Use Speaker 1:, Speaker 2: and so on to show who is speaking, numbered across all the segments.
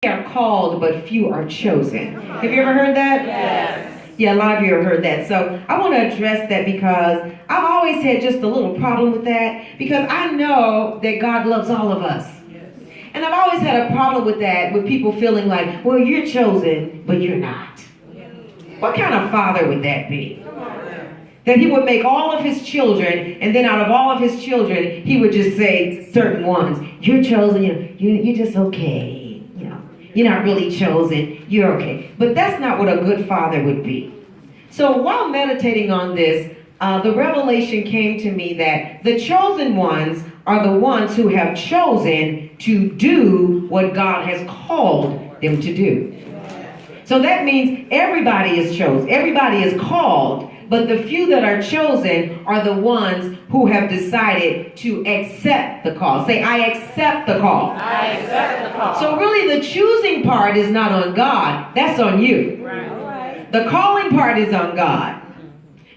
Speaker 1: Are called, but few are chosen. Have you ever heard that?
Speaker 2: Yes.
Speaker 1: Yeah, a lot of you have heard that. So I want to address that because I've always had just a little problem with that, because I know that God loves all of us. And I've always had a problem with that, with people feeling like, well, you're chosen, but you're not. What kind of father would that be? That he would make all of his children, and then out of all of his children, he would just say certain ones, you're chosen, you're just okay. You're not really chosen, you're okay. But that's not what a good father would be. So while meditating on this, the revelation came to me that the chosen ones are the ones who have chosen to do what God has called them to do. So that means everybody is chosen, everybody is called, but the few that are chosen are the ones who have decided to accept the call. Say, I accept the call.
Speaker 2: I accept the call.
Speaker 1: So really the choosing part is not on God, that's on you.
Speaker 2: Right.
Speaker 1: The calling part is on God.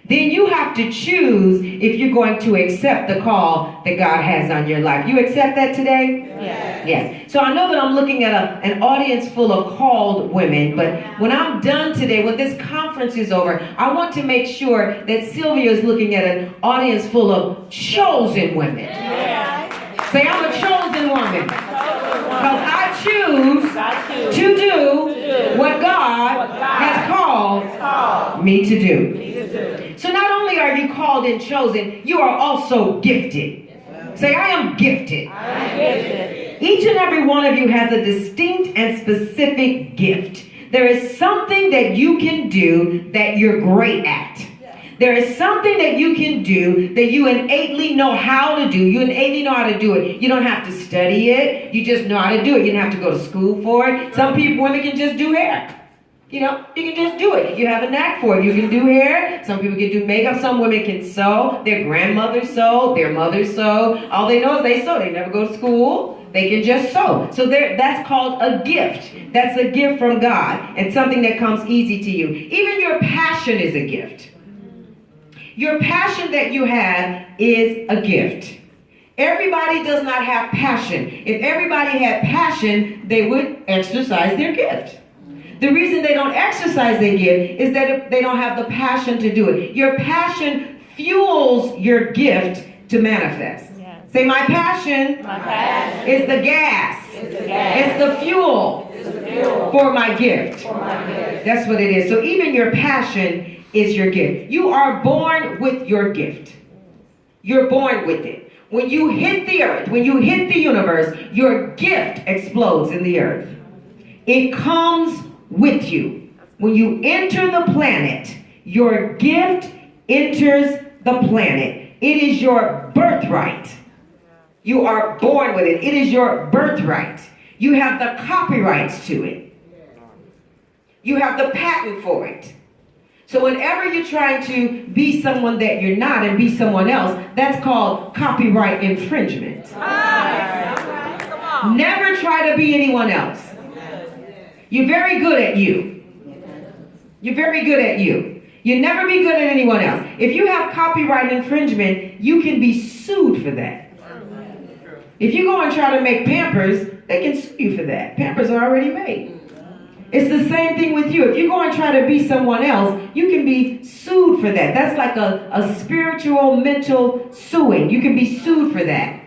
Speaker 1: Then you have to choose if you're going to accept the call that God has on your life. You accept that today?
Speaker 2: Yes.
Speaker 1: Yes. So I know that I'm looking at an audience full of called women, but when I'm done today, when this conference is over, I want to make sure that Sylvia is looking at an audience full of chosen women.
Speaker 2: Yes.
Speaker 1: Say, I'm a chosen woman. Because I choose to do what God has called me to do. So not only are you called and chosen, you are also gifted. Say, I am gifted. Each and every one of you has a distinct and specific gift. There is something that you can do that you're great at. There is something that you can do that you innately know how to do. You innately know how to do it. You don't have to study it. You just know how to do it. You don't have to go to school for it. Some women can just do hair. You can just do it. You have a knack for it. You can do hair. Some people can do makeup. Some women can sew. Their grandmothers sew. Their mothers sew. All they know is they sew. They never go to school. They can just sew. So that's called a gift. That's a gift from God. And something that comes easy to you. Even your passion is a gift. Your passion that you have is a gift. Everybody does not have passion. If everybody had passion, they would exercise their gift. The reason they don't exercise their gift is that they don't have the passion to do it. Your passion fuels your gift to manifest. Yes. Say, my passion is the gas. It's the fuel for my gift. That's what it is. So even your passion is your gift. You are born with your gift. You're born with it. When you hit the earth, when you hit the universe, your gift explodes in the earth. It comes with you. When you enter the planet, your gift enters the planet. It is your birthright. You are born with it. It is your birthright. You have the copyrights to it. You have the patent for it. So whenever you're trying to be someone that you're not and be someone else, that's called copyright infringement. Never try to be anyone else. You're very good at you. You're very good at you. You'll never be good at anyone else. If you have copyright infringement, you can be sued for that. If you go and try to make Pampers, they can sue you for that. Pampers are already made. It's the same thing with you. If you go and try to be someone else, you can be sued for that. That's like a spiritual, mental suing. You can be sued for that.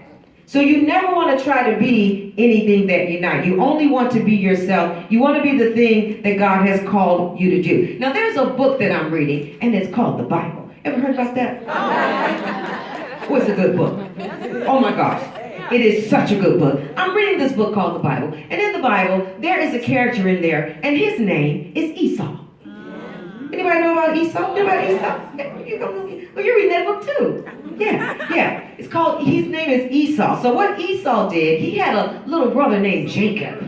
Speaker 1: So you never want to try to be anything that you're not. You only want to be yourself. You want to be the thing that God has called you to do. Now there's a book that I'm reading, and it's called the Bible. Ever heard about that? Oh, it's a good book. Oh my gosh. It is such a good book. I'm reading this book called the Bible. And in the Bible, there is a character in there, and his name is Esau. Anybody know about Esau? Well, you're reading that book too. Yeah. His name is Esau. So what Esau did, he had a little brother named Jacob.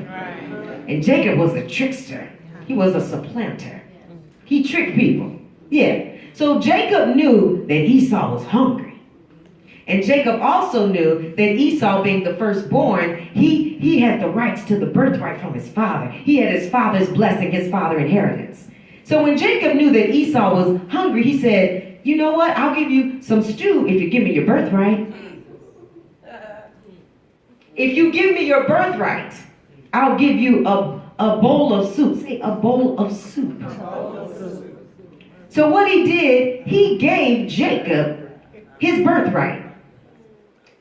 Speaker 1: And Jacob was a trickster. He was a supplanter. He tricked people. Yeah. So Jacob knew that Esau was hungry. And Jacob also knew that Esau, being the firstborn, he had the rights to the birthright from his father. He had his father's blessing, his father's inheritance. So when Jacob knew that Esau was hungry, he said, you know what? I'll give you some stew if you give me your birthright. If you give me your birthright, I'll give you a bowl of soup. Say a bowl of soup. So what he did, he gave Jacob his birthright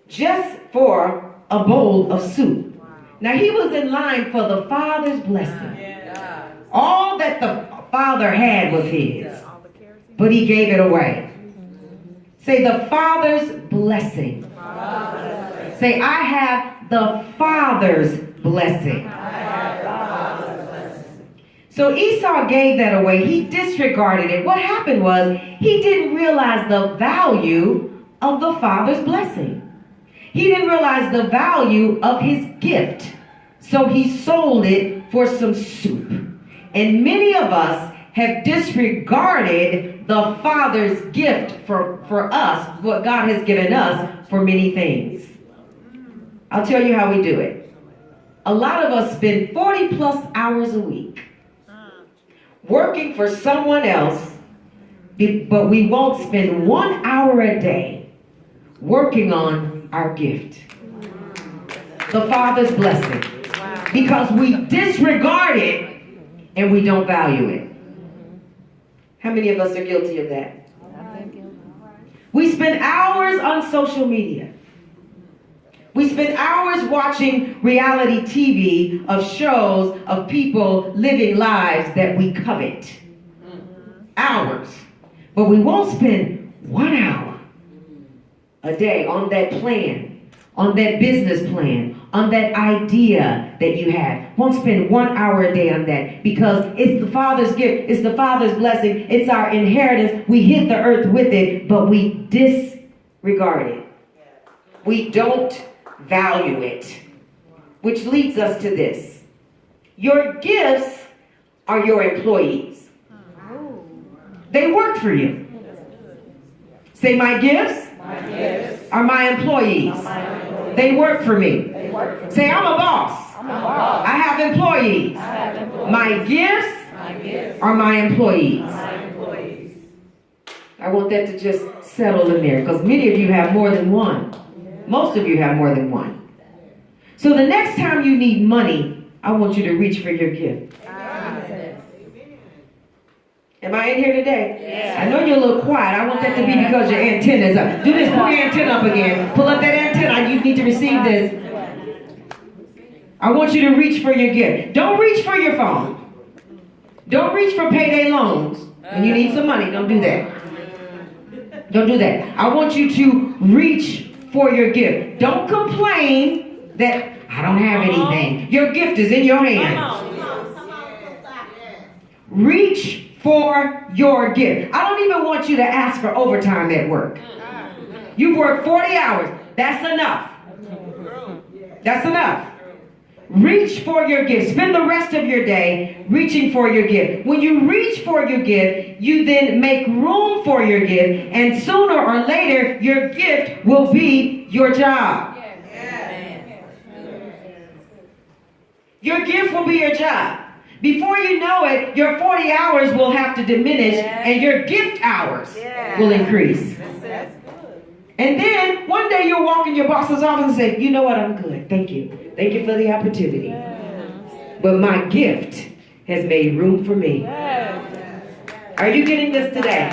Speaker 1: just for a bowl of soup. Now he was in line for the father's blessing. All that the father had was his, but he gave it away. Say the father's blessing. Say, I have the father's blessing. So Esau gave that away. He disregarded it. What happened was he didn't realize the value of the father's blessing. He didn't realize the value of his gift. So he sold it for some soup. And many of us have disregarded the Father's gift for us, what God has given us for many things. I'll tell you how we do it. A lot of us spend 40 plus hours a week working for someone else, but we won't spend 1 hour a day working on our gift, the Father's blessing, because we disregard it and we don't value it. How many of us are guilty of that? We spend hours on social media. We spend hours watching reality TV of shows of people living lives that we covet. Hours. But we won't spend 1 hour a day on that plan, on that business plan, on that idea that you have. Won't spend 1 hour a day on that because it's the Father's gift. It's the Father's blessing. It's our inheritance. We hit the earth with it, but we disregard it. We don't value it. Which leads us to this. Your gifts are your employees. They work for you. Say, my gifts are my employees. They work for me. Say, I'm a boss. I have employees. My gifts are my employees. I want that to just settle in there because many of you have more than one. Most of you have more than one. So the next time you need money, I want you to reach for your gift. Am I in here today? Yes. I know you're a little quiet. I want that to be because your antenna is up. Do this. Pull your antenna up again. Pull up that antenna. You need to receive this. I want you to reach for your gift. Don't reach for your phone. Don't reach for payday loans. When you need some money, don't do that. Don't do that. I want you to reach for your gift. Don't complain that I don't have anything. Your gift is in your hands. Reach for your gift. I don't even want you to ask for overtime at work. You've worked 40 hours. That's enough. That's enough. Reach for your gift. Spend the rest of your day reaching for your gift. When you reach for your gift, you then make room for your gift, and sooner or later, your gift will be your job. Your gift will be your job. Before you know it, your 40 hours will have to diminish and your gift hours will increase. And then one day you'll walk in your boss's office and say, you know what, I'm good. Thank you. Thank you for the opportunity. But my gift has made room for me. Are you getting this today?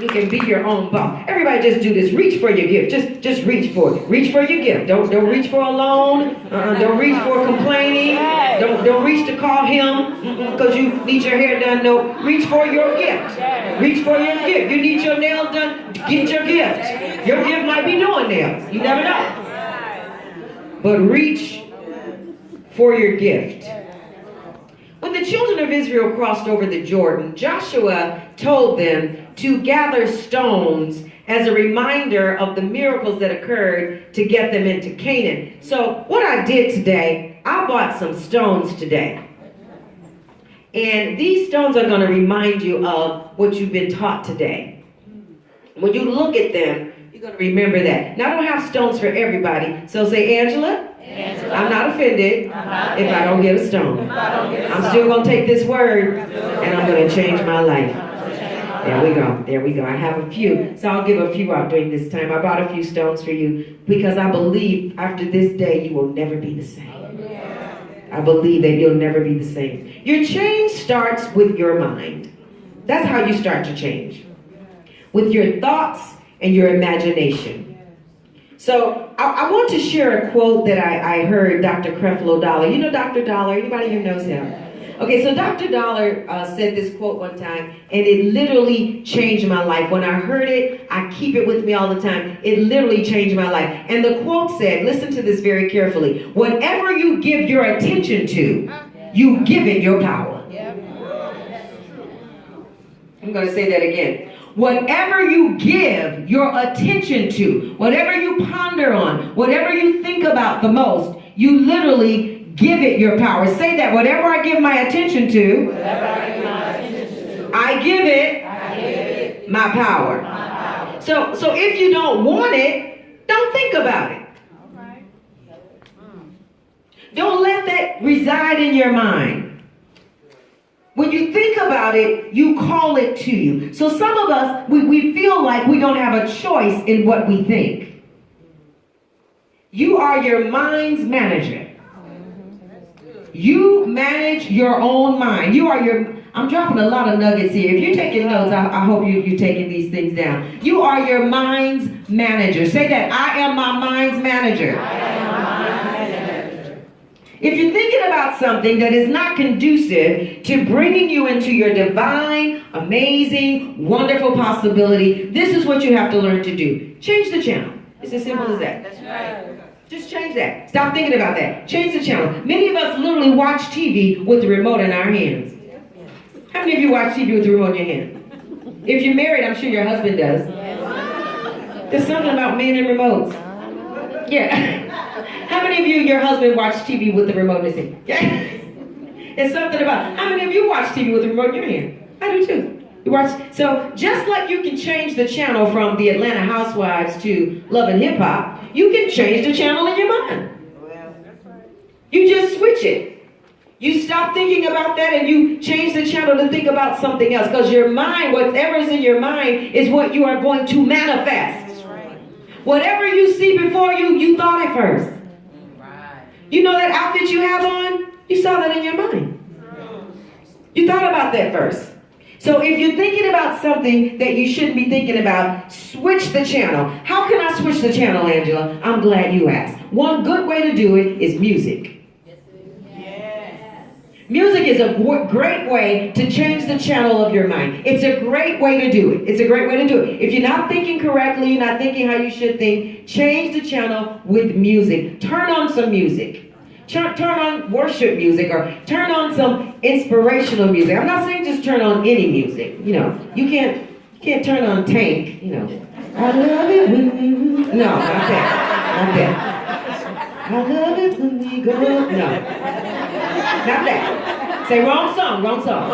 Speaker 1: You can be your own boss. Everybody just do this. Reach for your gift. Just reach for it. Reach for your gift. Don't reach for a loan. Don't reach for complaining. Don't reach to call him because you need your hair done. No, reach for your gift. Reach for your gift. You need your nails done. Get your gift. Your gift might be doing nails. You never know. But reach for your gift. When the children of Israel crossed over the Jordan, Joshua told them to gather stones as a reminder of the miracles that occurred to get them into Canaan. So what I did today, I bought some stones today. And these stones are going to remind you of what you've been taught today. When you look at them, you're going to remember that. Now, I don't have stones for everybody. So say, Angela, I'm not offended if I don't get a stone. I'm still going to take this word and I'm going to change my life. There we go. There we go. I have a few. So I'll give a few out during this time. I brought a few stones for you because I believe after this day you will never be the same. I believe that you'll never be the same. Your change starts with your mind. That's how you start to change. With your thoughts and your imagination. So I want to share a quote that I heard Dr. Creflo Dollar. You know Dr. Dollar? Anybody here knows him? Okay, so Dr. Dollar said this quote one time, and it literally changed my life. When I heard it, I keep it with me all the time. It literally changed my life. And the quote said, listen to this very carefully, whatever you give your attention to, you give it your power. I'm going to say that again. Whatever you give your attention to, whatever you ponder on, whatever you think about the most, you literally give it your power. Say that. Whatever I give my attention to, I give it my power. So if you don't want it, don't think about it. Don't let that reside in your mind. When you think about it, you call it to you. So some of us, we feel like we don't have a choice in what we think. You are your mind's manager. You manage your own mind. You are I'm dropping a lot of nuggets here. If you're taking notes, I hope you're taking these things down. You are your mind's manager. Say that. I am my mind's manager. I am my mind's manager. If you're thinking about something that is not conducive to bringing you into your divine, amazing, wonderful possibility, this is what you have to learn to do. Change the channel. It's as simple as that. That's right. Just change that. Stop thinking about that. Change the channel. Many of us literally watch TV with the remote in our hands. How many of you watch TV with the remote in your hand? If you're married, I'm sure your husband does. There's something about men and remotes. Yeah. How many of you, your husband, watch TV with the remote in his hand? Yeah. There's something about. How many of you watch TV with the remote in your hand? I do too. You watch. So just like you can change the channel from the Atlanta Housewives to Love and Hip Hop, you can change the channel in your mind. You just switch it. You stop thinking about that and you change the channel to think about something else. Because your mind, whatever's in your mind, is what you are going to manifest. Whatever you see before you, you thought at first. You know that outfit you have on? You saw that in your mind. You thought about that first. So if you're thinking about something that you shouldn't be thinking about, switch the channel. How can I switch the channel, Angela? I'm glad you asked. One good way to do it is music. Music is a great way to change the channel of your mind. It's a great way to do it. It's a great way to do it. If you're not thinking correctly, you're not thinking how you should think, change the channel with music. Turn on some music. Turn on worship music or turn on some inspirational music. I'm not saying just turn on any music. You know, you can't turn on Tank, you know. I love it when you... No, not that. Not that. I love it when we go... No. Not that. Say wrong song. Wrong song.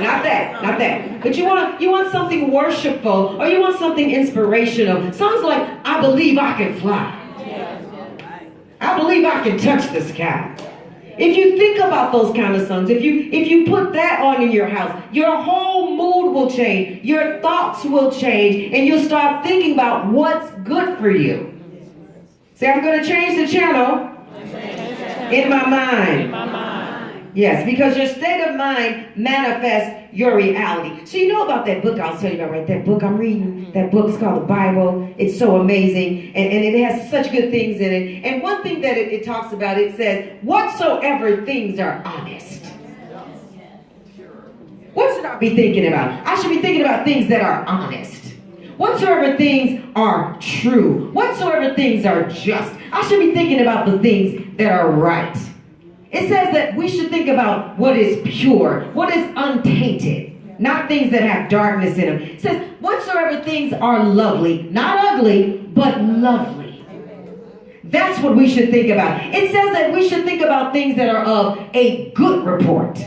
Speaker 1: Not that. But you want something worshipful or you want something inspirational. Songs like I Believe I Can Fly. I believe I can touch the sky. If you think about those kind of songs, if you put that on in your house, your whole mood will change. Your thoughts will change, and you'll start thinking about what's good for you. Say, I'm going to change the channel in my mind. Yes, because your state of mind manifests your reality. So you know about that book I was telling you about, right? That book I'm reading, that book is called the Bible. It's so amazing, and it has such good things in it. And one thing that it talks about, it says, whatsoever things are honest. What should I be thinking about? I should be thinking about things that are honest. Whatsoever things are true. Whatsoever things are just. I should be thinking about the things that are right. It says that we should think about what is pure, what is untainted, not things that have darkness in them. It says, whatsoever things are lovely, not ugly, but lovely. That's what we should think about. It says that we should think about things that are of a good report,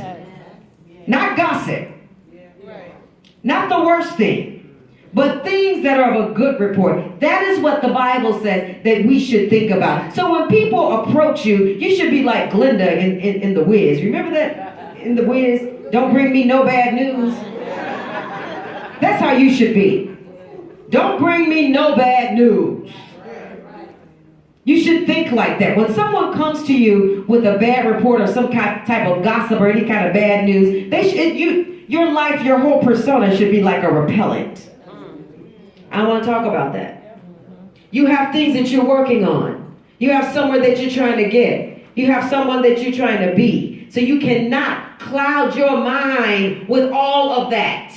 Speaker 1: not gossip, not the worst thing. But things that are of a good report. That is what the Bible says that we should think about. So when people approach you, you should be like Glinda in The Wiz. Remember that in The Wiz? Don't bring me no bad news. That's how you should be. Don't bring me no bad news. You should think like that. When someone comes to you with a bad report or some type of gossip or any kind of bad news, your life, your whole persona should be like a repellent. I want to talk about that. You have things that you're working on. You have somewhere that you're trying to get. You have someone that you're trying to be. So you cannot cloud your mind with all of that.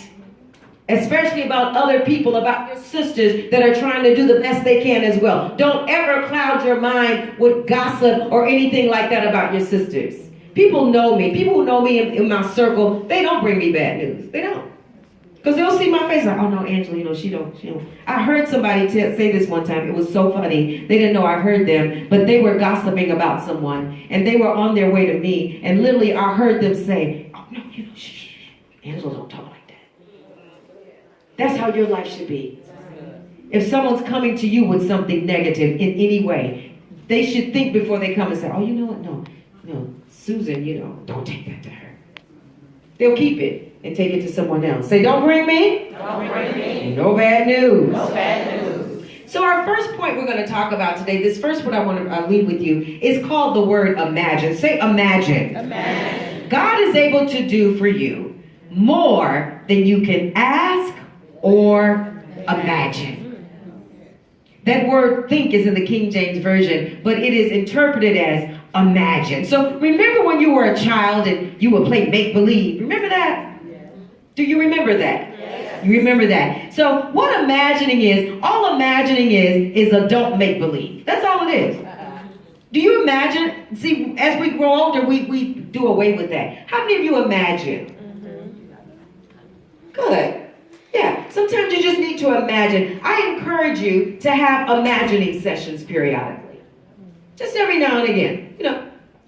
Speaker 1: Especially about other people, about your sisters that are trying to do the best they can as well. Don't ever cloud your mind with gossip or anything like that about your sisters. People know me. People who know me in my circle, they don't bring me bad news. They don't. Because they'll see my face like, oh no, Angela, she don't. I heard somebody say this one time. It was so funny. They didn't know I heard them, but they were gossiping about someone. And they were on their way to me. And literally I heard them say, oh no, shh. Angela don't talk like that. That's how your life should be. If someone's coming to you with something negative in any way, they should think before they come and say, oh, you know what? No, Susan, don't take that to her. They'll keep it and take it to someone else. Say, don't bring me.
Speaker 2: Don't bring me.
Speaker 1: No bad news.
Speaker 2: No bad news.
Speaker 1: So our first point we're going to talk about today, this first one I want to leave with you, is called the word imagine. Say imagine.
Speaker 2: Imagine.
Speaker 1: God is able to do for you more than you can ask or imagine. That word think is in the King James Version, but it is interpreted as imagine. So remember when you were a child and you would play make-believe? Remember that? Do you remember that?
Speaker 2: Yes.
Speaker 1: You remember that? So what imagining is, all imagining is adult make-believe. That's all it is. Do you imagine? See, as we grow older, we do away with that. How many of you imagine? Good. Yeah, sometimes you just need to imagine. I encourage you to have imagining sessions periodically. Just every now and again.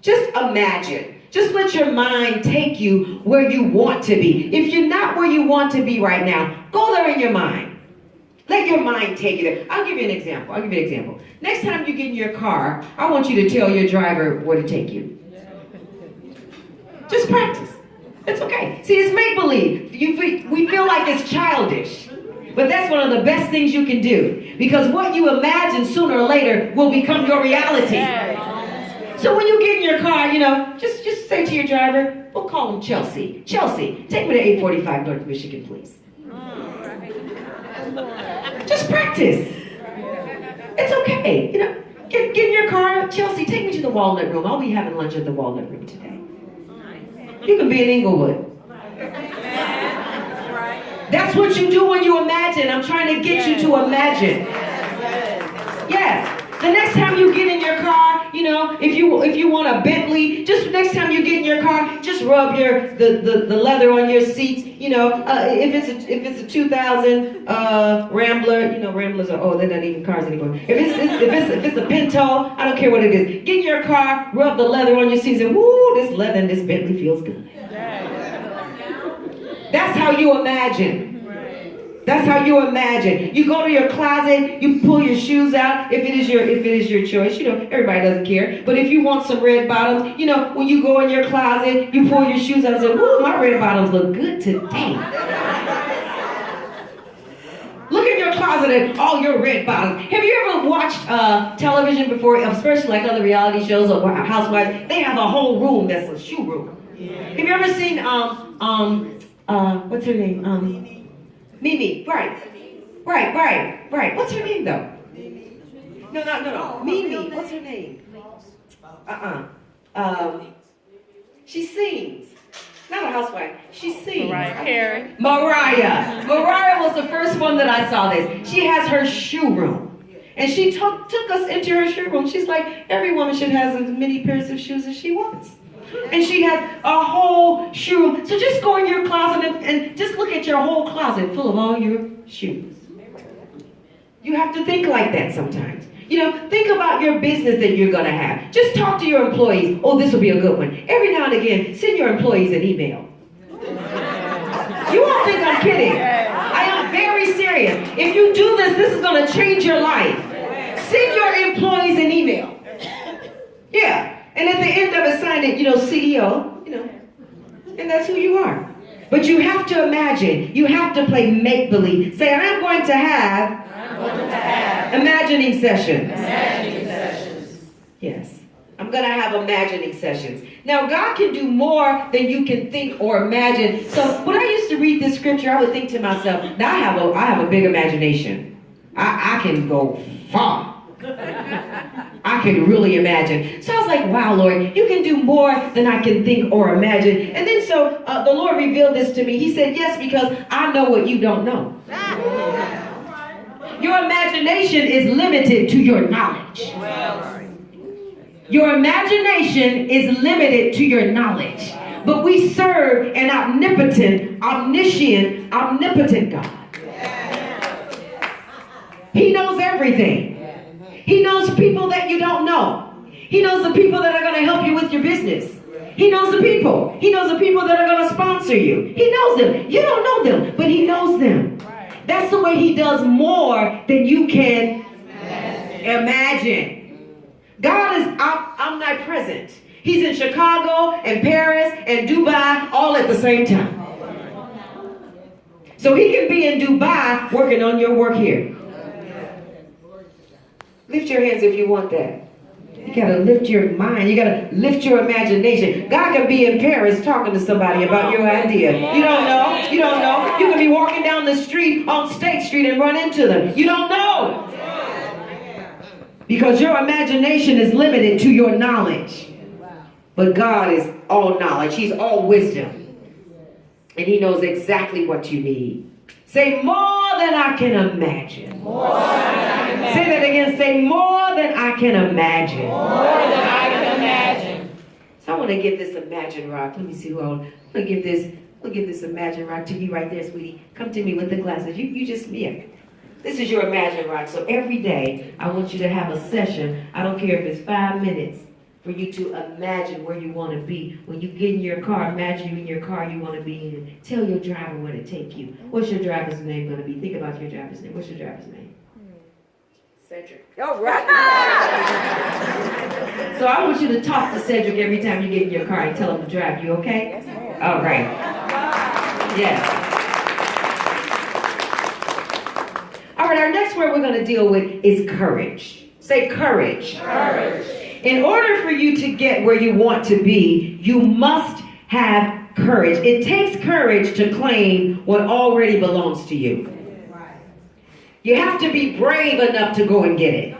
Speaker 1: Just imagine. Just let your mind take you where you want to be. If you're not where you want to be right now, go there in your mind. Let your mind take you there. I'll give you an example. Next time you get in your car, I want you to tell your driver where to take you. Just practice. It's okay. See, it's make-believe. We feel like it's childish. But that's one of the best things you can do. Because what you imagine sooner or later will become your reality. So when you get in your car, just say to your driver, we'll call him Chelsea. Chelsea, take me to 845 North Michigan, please. Just practice. It's okay. Get in your car. Chelsea, take me to the Walnut Room. I'll be having lunch at the Walnut Room today. You can be in Inglewood. That's what you do when you imagine. I'm trying to get you to imagine. Yes. The next time you get in your car, if you want a Bentley, just next time you get in your car, just rub the leather on your seats. If it's a 2000 Rambler, Ramblers are they're not even cars anymore. If it's a Pinto, I don't care what it is. Get in your car, rub the leather on your seats, and woo, this leather and this Bentley feels good. That's how you imagine. That's how you imagine. You go to your closet, you pull your shoes out, if it is your choice. Everybody doesn't care. But if you want some red bottoms, when you go in your closet, you pull your shoes out and say, ooh, my red bottoms look good today. Look in your closet at all your red bottoms. Have you ever watched television before, especially like other reality shows or Housewives? They have a whole room that's a shoe room. Have you ever seen, what's her name? Mimi, right. What's her name, though? No. Mimi, what's her name? She sings. Not a housewife. She sings. Mariah. Mariah was the first one that I saw this. She has her shoe room. And she took us into her shoe room. She's like, every woman should have as many pairs of shoes as she wants. And she has a whole shoe room. So just go in your closet and just look at your whole closet full of all your shoes. You have to think like that sometimes. Think about your business that you're going to have. Just talk to your employees. Oh, this will be a good one. Every now and again, send your employees an email. You won't think I'm kidding. I am very serious. If you do this, this is going to change your life. Send your employees an email. Yeah. And at the end of it, sign it, CEO, and that's who you are. But you have to imagine. You have to play make-believe. Say, I'm going to have imagining sessions. Yes. I'm going to have imagining sessions. Now, God can do more than you can think or imagine. So when I used to read this scripture, I would think to myself, now I have a big imagination. I can go far. I can really imagine. So I was like, wow, Lord, you can do more than I can think or imagine. And then so the Lord revealed this to me. He said, yes, because I know what you don't know. Your imagination is limited to your knowledge. Your imagination is limited to your knowledge. But we serve an omnipotent, omniscient, omnipotent God. He knows everything. He knows people that you don't know. He knows the people that are going to help you with your business. He knows the people. He knows the people that are going to sponsor you. He knows them. You don't know them, but he knows them. That's the way he does more than you can imagine. God is omnipresent. He's in Chicago and Paris and Dubai all at the same time. So he can be in Dubai working on your work here. Lift your hands if you want that. You got to lift your mind. You got to lift your imagination. God can be in Paris talking to somebody about your idea. You don't know. You don't know. You can be walking down the street on State Street and run into them. You don't know. Because your imagination is limited to your knowledge. But God is all knowledge. He's all wisdom. And he knows exactly what you need. Say, more than I can imagine. More than I can imagine. Say that again. Say, more than I can imagine. More than I can imagine. So I want to give this Imagine Rock. Let me see who I'm going to give this. We'll give this Imagine Rock to you right there, sweetie. Come to me with the glasses. You just, yeah. This is your Imagine Rock. So every day, I want you to have a session. I don't care if it's 5 minutes. For you to imagine where you want to be. When you get in your car, imagine you in your car you want to be in. Tell your driver where to take you. What's your driver's name going to be? Think about your driver's name. What's your driver's name? Cedric. All right. So I want you to talk to Cedric every time you get in your car and tell him to drive you, okay? Yes, ma'am. All right. Yes. All right, our next word we're going to deal with is courage. Say courage. Courage. In order for you to get where you want to be, you must have courage. It takes courage to claim what already belongs to you. You have to be brave enough to go and get it.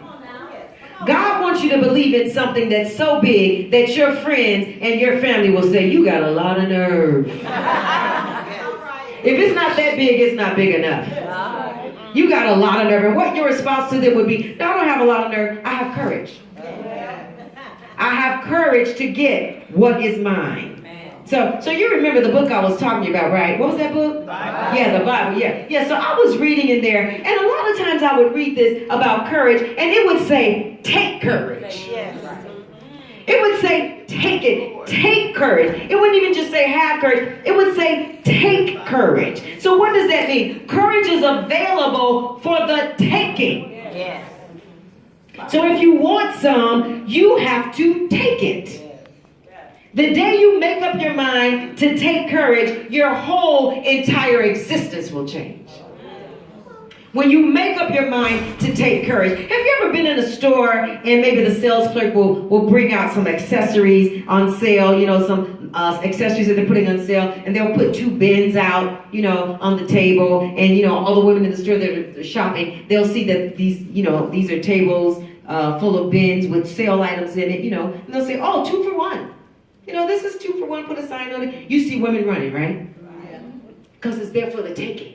Speaker 1: God wants you to believe in something that's so big that your friends and your family will say, you got a lot of nerve. If it's not that big, it's not big enough. You got a lot of nerve. And what your response to them would be, no, I don't have a lot of nerve. I have courage. I have courage to get what is mine. So you remember the book I was talking about, right? What was that book? Bible. Yeah, the Bible, yeah. Yeah, so I was reading in there, and a lot of times I would read this about courage, and it would say, take courage. Yes. It would say, take it. Take courage. It wouldn't even just say have courage. It would say, take courage. So what does that mean? Courage is available for the taking. Yes. So if you want some, you have to take it. The day you make up your mind to take courage, your whole entire existence will change. When you make up your mind to take courage. Have you ever been in a store and maybe the sales clerk will bring out some accessories on sale, some accessories that they're putting on sale, and they'll put 2 bins out, on the table, and, all the women in the store that are shopping, they'll see that these are tables full of bins with sale items in it, and they'll say, oh, 2 for 1. This is 2 for 1, put a sign on it. You see women running, right? Because it's there for the taking.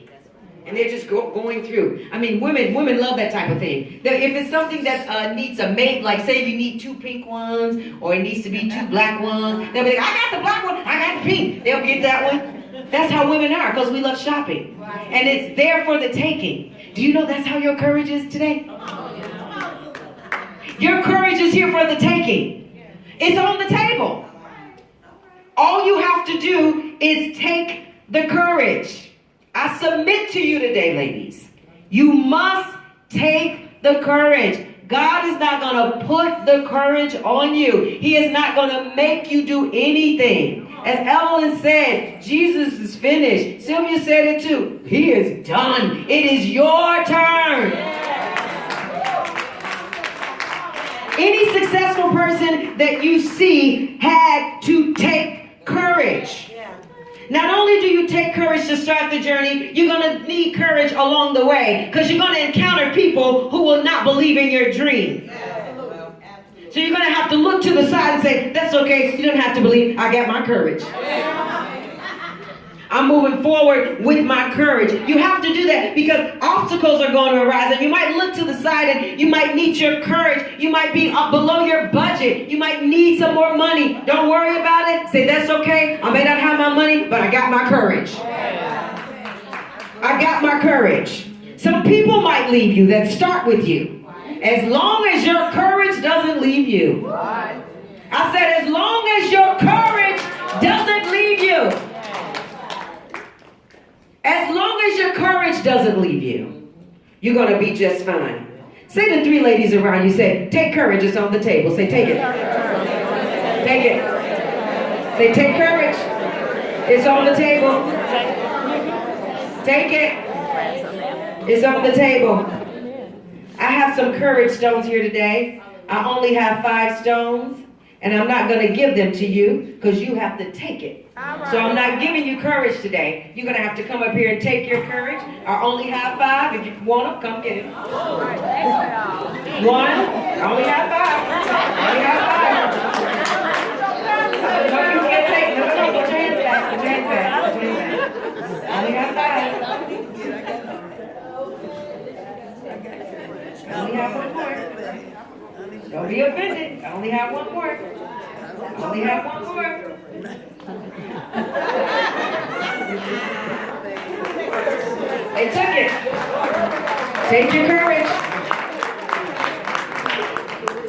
Speaker 1: And they're just going through. I mean, women love that type of thing. If it's something that needs a mate, like say you need 2 pink ones, or it needs to be 2 black ones, they'll be like, I got the black one, I got the pink. They'll get that one. That's how women are, because we love shopping. And it's there for the taking. Do you know that's how your courage is today? Your courage is here for the taking. It's on the table. All you have to do is take the courage. I submit to you today, ladies. You must take the courage. God is not going to put the courage on you. He is not going to make you do anything. As Evelyn said, Jesus is finished. Sylvia said it too. He is done. It is your turn. Any successful person that you see had to take courage. Not only do you take courage to start the journey, you're going to need courage along the way, because you're going to encounter people who will not believe in your dream. So you're going to have to look to the side and say, that's okay, you don't have to believe. I got my courage. I'm moving forward with my courage. You have to do that because obstacles are going to arise, and you might look to the side and you might need your courage. You might be up below your budget. You might need some more money. Don't worry about it. Say, that's okay. I may not have my money, but I got my courage. I got my courage. Some people might leave you that start with you. As long as your courage doesn't leave you. I said, as long as your courage doesn't leave you. As long as your courage doesn't leave you, you're going to be just fine. Say to 3 ladies around you, say, take courage, it's on the table. Say, take it. Take it. Say, take courage, it's on the table. Take it. It's on the table. I have some courage stones here today. I only have 5 stones. And I'm not going to give them to you because you have to take it. So I'm not giving you courage today. You're going to have to come up here and take your courage. I only have 5. If you want them, come get it. 1. I only have 5. I only have 5. No, you can't take. No, put your hands back. Put your hands back. Put your hands back. I only have 5. I only have 1 more. Don't be offended. I only have 1 more. I only have 1 more. They took it. Take your courage.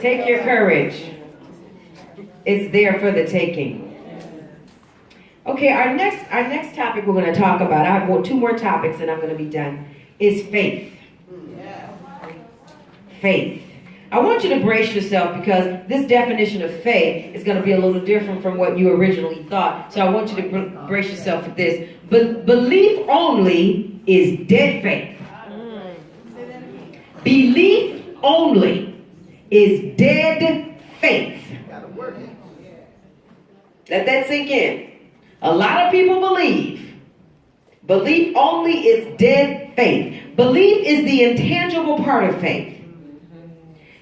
Speaker 1: Take your courage. It's there for the taking. Okay, our next topic we're going to talk about, I have 2 more topics and I'm going to be done, is faith. Faith. I want you to brace yourself because this definition of faith is going to be a little different from what you originally thought. So I want you to brace yourself for this. But belief only is dead faith. Belief only is dead faith. Let that sink in. A lot of people believe. Belief only is dead faith. Belief is the intangible part of faith.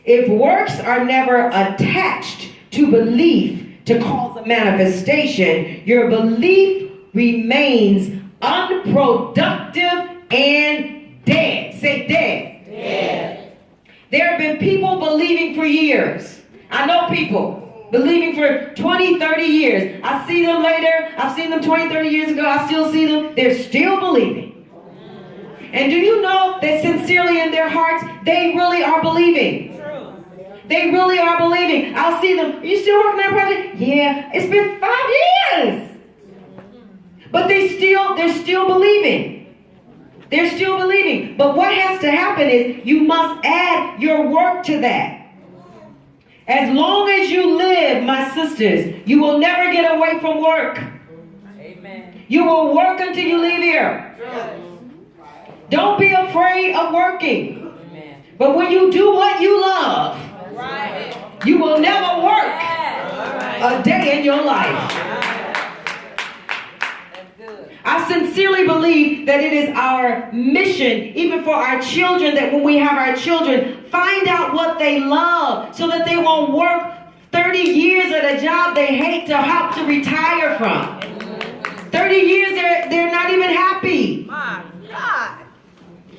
Speaker 1: If works are never attached to belief to cause a manifestation, your belief remains unproductive and dead. Say dead. Dead. There have been people believing for years. I know people believing for 20, 30 years. I see them later. I've seen them 20, 30 years ago. I still see them. They're still believing. And do you know that sincerely in their hearts, they really are believing? They really are believing. I'll see them. Are you still working on that project? Yeah, it's been 5 years. But they're still believing. They're still believing. But what has to happen is you must add your work to that. As long as you live, my sisters, you will never get away from work. Amen. You will work until you leave here. Don't be afraid of working. Amen. But when you do what you love, you will never work a day in your life. I sincerely believe that it is our mission, even for our children, that when we have our children, find out what they love so that they won't work 30 years at a job they hate to have to retire from. 30 years, they're not even happy. My God.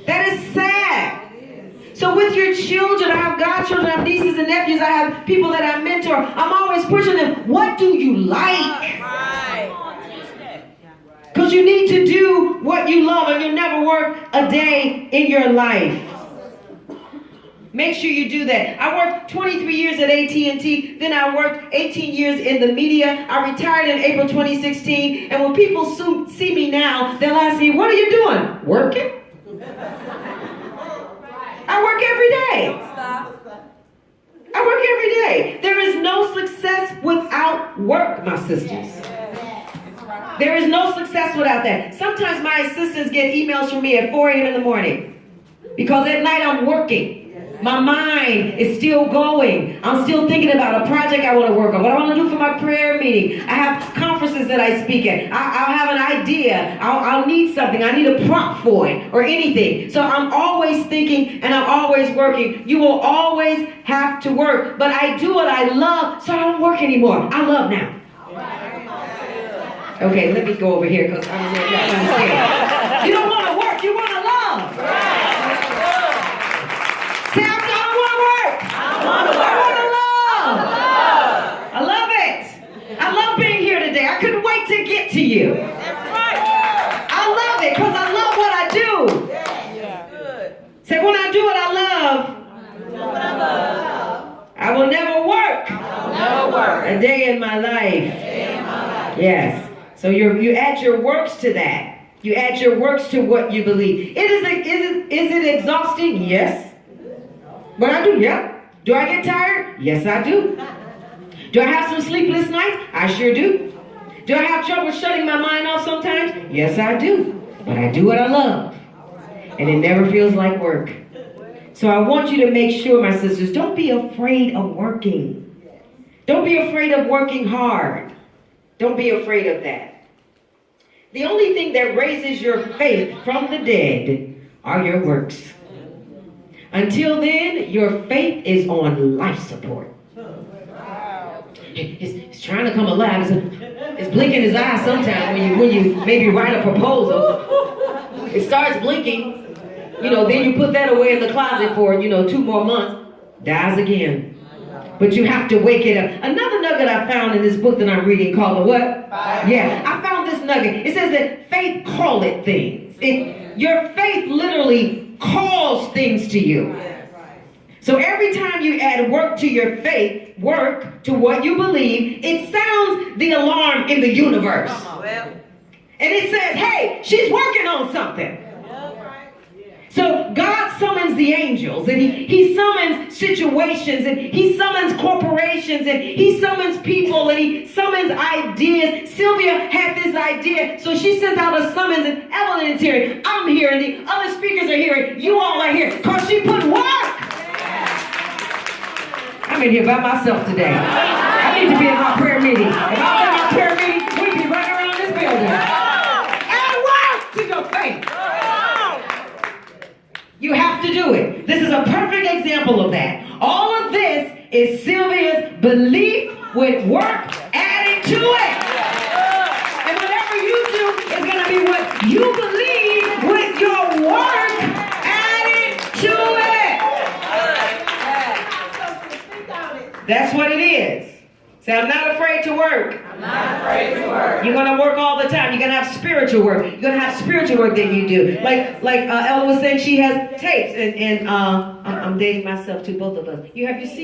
Speaker 1: That is sad. So with your children, I have godchildren, I have nieces and nephews, I have people that I mentor. I'm always pushing them. What do you like? Because you need to do what you love, and you'll never work a day in your life. Make sure you do that. I worked 23 years at AT&T. Then I worked 18 years in the media. I retired in April 2016. And when people see me now, they'll ask me, what are you doing? Working? I work every day. I work every day. There is no success without work, my sisters. There is no success without that. Sometimes my assistants get emails from me at 4 a.m. in the morning because at night I'm working. My mind is still going. I'm still thinking about a project I want to work on, what I want to do for my prayer meeting. I have conferences that I speak at. I'll have an idea. I'll need something. I need a prompt for it or anything. So I'm always thinking and I'm always working. You will always have to work. But I do what I love, so I don't work anymore. I love now. Okay, let me go over here because I'm going to understand. You don't want to work. You want to love. Say, I don't want to work. I want to love. I love it. I love being here today. I couldn't wait to get to you. I love it because I love what I do. Say, when I do what I love, I will never work a day in my life. Yes. So you add your works to that. You add your works to what you believe. Is it exhausting? Yes. But I do, yeah. Do I get tired? Yes, I do. Do I have some sleepless nights? I sure do. Do I have trouble shutting my mind off sometimes? Yes, I do. But I do what I love. And it never feels like work. So I want you to make sure, my sisters, don't be afraid of working. Don't be afraid of working hard. Don't be afraid of that. The only thing that raises your faith from the dead are your works. Until then, your faith is on life support. It's trying to come alive. It's blinking his eyes sometimes when you maybe write a proposal. It starts blinking. Then you put that away in the closet for, 2 more months. Dies again. But you have to wake it up. Another nugget I found in this book that I'm reading called the what? Yeah, I found this nugget. It says that faith calleth things. Your faith literally calls things to you. So every time you add work to your faith, work to what you believe, it sounds the alarm in the universe. And it says, hey, she's working on something. So God summons the angels, and he summons situations, and he summons corporations, and he summons people, and he summons ideas. Sylvia had this idea, so she sent out a summons, and Evelyn is here, I'm here, and the other speakers are here, and you all are here, because she put work. I'm in here by myself today. I need to be in my prayer meeting. If I was in my prayer meeting, we'd be running around this building. Add work to your faith. You have to do it. This is a perfect example of that. All of this is Sylvia's belief with work added to it. And whatever you do is going to be what you believe with your work added to it. That's what it is. Say, I'm not afraid to work.
Speaker 2: I'm not afraid to work.
Speaker 1: You're going to work all the time. You're going to have spiritual work. You're going to have spiritual work that you do. Like Ella was saying, she has tapes. And I'm dating myself too, both of us. You seen